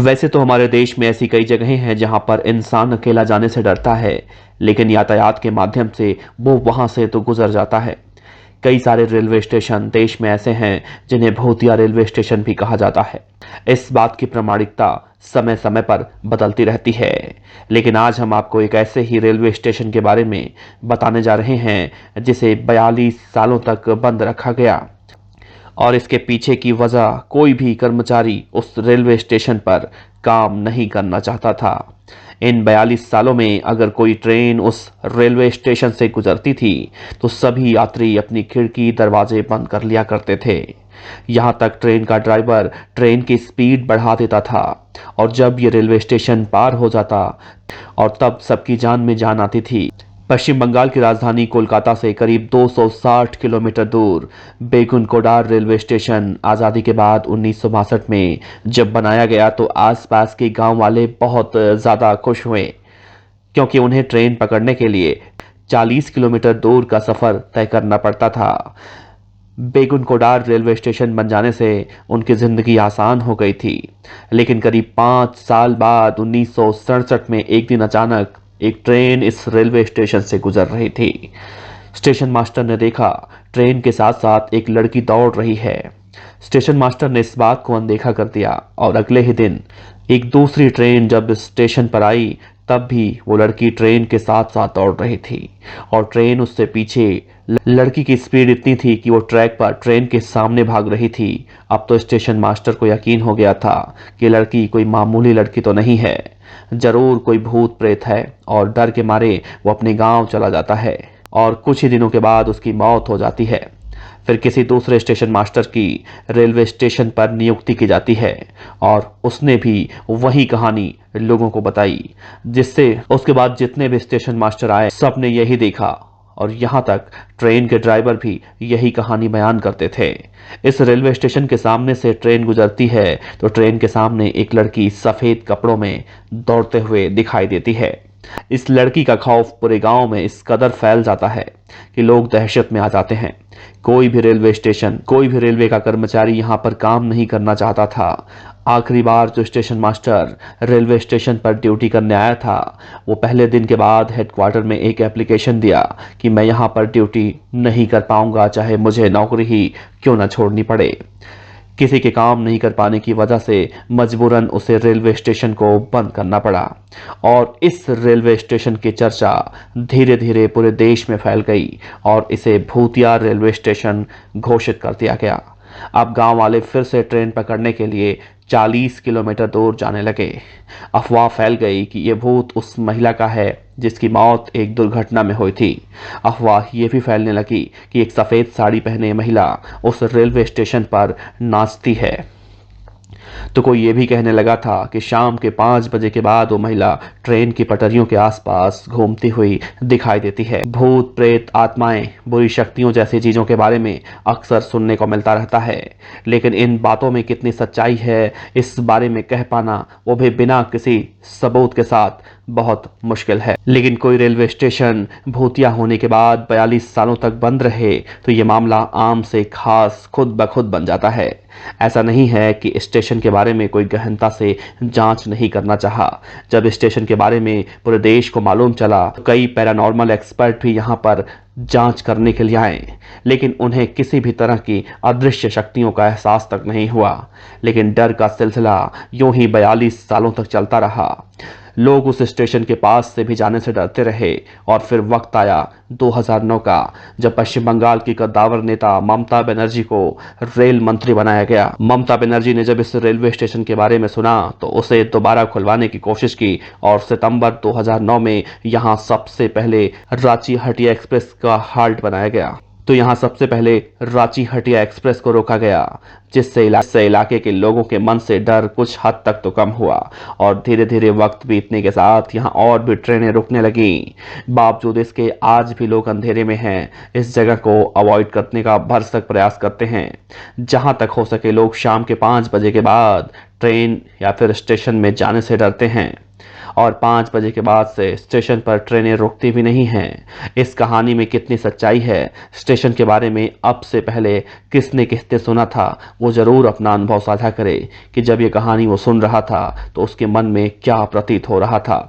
वैसे तो हमारे देश में ऐसी कई जगहें हैं जहां पर इंसान अकेला जाने से डरता है, लेकिन यातायात के माध्यम से वो वहां से तो गुजर जाता है। कई सारे रेलवे स्टेशन देश में ऐसे हैं जिन्हें भूतिया रेलवे स्टेशन भी कहा जाता है। इस बात की प्रामाणिकता समय समय पर बदलती रहती है, लेकिन आज हम आपको एक ऐसे ही रेलवे स्टेशन के बारे में बताने जा रहे हैं जिसे 42 सालों तक बंद रखा गया, और इसके पीछे की वजह कोई भी कर्मचारी उस रेलवे स्टेशन पर काम नहीं करना चाहता था। इन 42 सालों में अगर कोई ट्रेन उस रेलवे स्टेशन से गुजरती थी तो सभी यात्री अपनी खिड़की दरवाजे बंद कर लिया करते थे। यहां तक ट्रेन का ड्राइवर ट्रेन की स्पीड बढ़ा देता था, और जब ये रेलवे स्टेशन पार हो जाता और तब सबकी जान में जान आती थी। पश्चिम बंगाल की राजधानी कोलकाता से करीब 260 किलोमीटर दूर बेगुनकोडार रेलवे स्टेशन आज़ादी के बाद 1962 में जब बनाया गया तो आसपास के गांव वाले बहुत ज़्यादा खुश हुए, क्योंकि उन्हें ट्रेन पकड़ने के लिए 40 किलोमीटर दूर का सफ़र तय करना पड़ता था। बेगुनकोडार रेलवे स्टेशन बन जाने से उनकी ज़िंदगी आसान हो गई थी, लेकिन करीब 5 साल बाद 1967 में एक दिन अचानक एक ट्रेन इस रेलवे स्टेशन से गुजर रही थी। स्टेशन मास्टर ने देखा ट्रेन के साथ साथ एक लड़की दौड़ रही है। स्टेशन मास्टर ने इस बात को अनदेखा कर दिया, और अगले ही दिन एक दूसरी ट्रेन जब स्टेशन पर आई तब भी वो लड़की ट्रेन के साथ साथ दौड़ रही थी, और ट्रेन उससे पीछे। लड़की की स्पीड इतनी थी कि वो ट्रैक पर ट्रेन के सामने भाग रही थी। अब तो स्टेशन मास्टर को यकीन हो गया था कि लड़की कोई मामूली लड़की तो नहीं है, जरूर कोई भूत प्रेत है, और डर के मारे वो अपने गांव चला जाता है, और कुछ ही दिनों के बाद उसकी मौत हो जाती है। फिर किसी दूसरे स्टेशन मास्टर की रेलवे स्टेशन पर नियुक्ति की जाती है, और उसने भी वही कहानी लोगों को बताई, जिससे उसके बाद जितने भी स्टेशन मास्टर आए सबने यही देखा, और यहाँ तक ट्रेन के ड्राइवर भी यही कहानी बयान करते थे। इस रेलवे स्टेशन के सामने से ट्रेन गुजरती है तो ट्रेन के सामने एक लड़की सफेद कपड़ों में दौड़ते हुए दिखाई देती है। इस लड़की का खौफ पूरे गांव में इस कदर फैल जाता है कि लोग दहशत में आ जाते हैं। कोई भी रेलवे स्टेशन, कोई भी रेलवे का कर्मचारी यहां पर काम नहीं करना चाहता था। आखिरी बार जो स्टेशन मास्टर रेलवे स्टेशन पर ड्यूटी करने आया था, वो पहले दिन के बाद हेडक्वार्टर में एक एप्लीकेशन दिया कि मैं यहां पर ड्यूटी नहीं कर पाऊंगा, चाहे मुझे नौकरी ही क्यों न छोड़नी पड़े। किसी के काम नहीं कर पाने की वजह से मजबूरन उसे रेलवे स्टेशन को बंद करना पड़ा, और इस रेलवे स्टेशन की चर्चा धीरे धीरे पूरे देश में फैल गई, और इसे भूतिया रेलवे स्टेशन घोषित कर दिया गया। अब गांव वाले फिर से ट्रेन पकड़ने के लिए 40 किलोमीटर दूर जाने लगे। अफवाह फैल गई कि यह भूत उस महिला का है जिसकी मौत एक दुर्घटना में हुई थी। अफवाह ये भी फैलने लगी कि एक सफ़ेद साड़ी पहने महिला उस रेलवे स्टेशन पर नाचती है। तो कोई ये भी कहने लगा था कि शाम के 5 बजे के बाद वो महिला ट्रेन की पटरियों के आसपास घूमती हुई दिखाई देती है। भूत, प्रेत, आत्माएं, बुरी शक्तियों जैसी चीज़ों के बारे में अक्सर सुनने को मिलता रहता है, लेकिन इन बातों में कितनी सच्चाई है इस बारे में कह पाना, वो भी बिना किसी सबूत के साथ, बहुत मुश्किल है। लेकिन कोई रेलवे स्टेशन भूतिया होने के बाद 42 सालों तक बंद रहे तो ये मामला आम से खास खुद ब खुद बन जाता है। ऐसा नहीं है कि स्टेशन के बारे में कोई गहनता से जांच नहीं करना चाहा। जब स्टेशन के बारे में पूरे देश को मालूम चला तो कई पैरानॉर्मल एक्सपर्ट भी यहाँ पर जांच करने के लिए आए, लेकिन उन्हें किसी भी तरह की अदृश्य शक्तियों का एहसास तक नहीं हुआ। लेकिन डर का सिलसिला यूं ही 42 सालों तक चलता रहा। लोग उस स्टेशन के पास से भी जाने से डरते रहे, और फिर वक्त आया 2009 का, जब पश्चिम बंगाल की कद्दावर नेता ममता बनर्जी को रेल मंत्री बनाया गया। ममता बनर्जी ने जब इस रेलवे स्टेशन के बारे में सुना तो उसे दोबारा खुलवाने की कोशिश की, और सितंबर 2009 में यहां सबसे पहले रांची हटिया एक्सप्रेस का हाल्ट बनाया गया। तो यहाँ सबसे पहले रांची हटिया एक्सप्रेस को रोका गया, जिससे इलाके के लोगों के मन से डर कुछ हद तक तो कम हुआ, और धीरे धीरे वक्त बीतने के साथ यहाँ और भी ट्रेनें रुकने लगी। बावजूद इसके आज भी लोग अंधेरे में हैं, इस जगह को अवॉइड करने का भरसक प्रयास करते हैं। जहाँ तक हो सके लोग शाम के 5 बजे के बाद ट्रेन या फिर स्टेशन में जाने से डरते हैं। और 5 बजे के बाद से स्टेशन पर ट्रेनें रुकती भी नहीं हैं। इस कहानी में कितनी सच्चाई है, स्टेशन के बारे में अब से पहले किसने किससे सुना था, वो जरूर अपना अनुभव साझा करे कि जब ये कहानी वो सुन रहा था तो उसके मन में क्या प्रतीत हो रहा था।